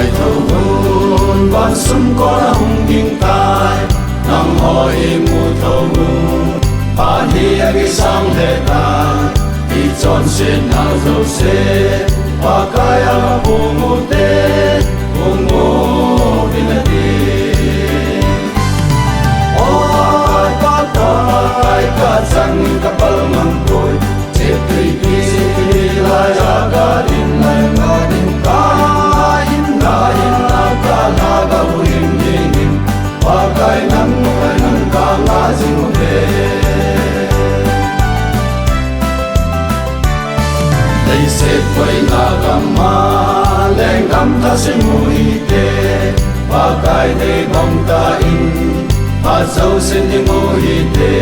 ngày thâu hôn ban sum có na hung kinh tai nang hỏi mu thâu hôn pa hi agi sang he ta i chon sen na zo se pa kai ama pu mu te ungo vinati o pa ta kai ka chang ka pal mang koi che tri ki la ya ga din lai ga din ka hin na ka la ga hin din pa kai nam ka nga jing de dei se quay na gamma leng gam ta se mui te pa kai de bom ta in pa sau sen ni mui te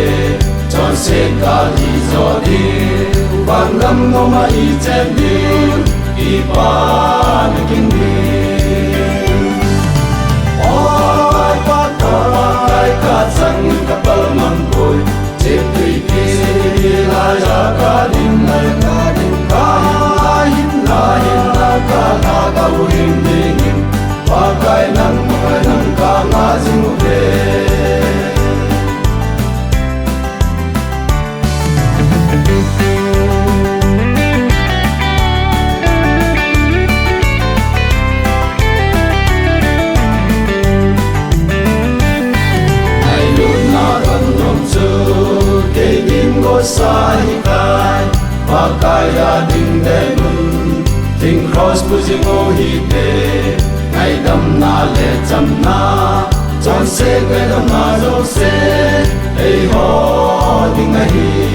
chon se ka li zo di ban gam no ma i chen di i pa ni king di oi pa ta kai ka chang ka pal man koi che tui ki la ya ka din lai ka din ka hin na ka la ka hin ding pa kai nang ka nga jing de sai kai pa kai ya ding de nun ting cross pu jing o hi te ngai dam na le cham na chon se ngai dam na zo se ei ho ding a hi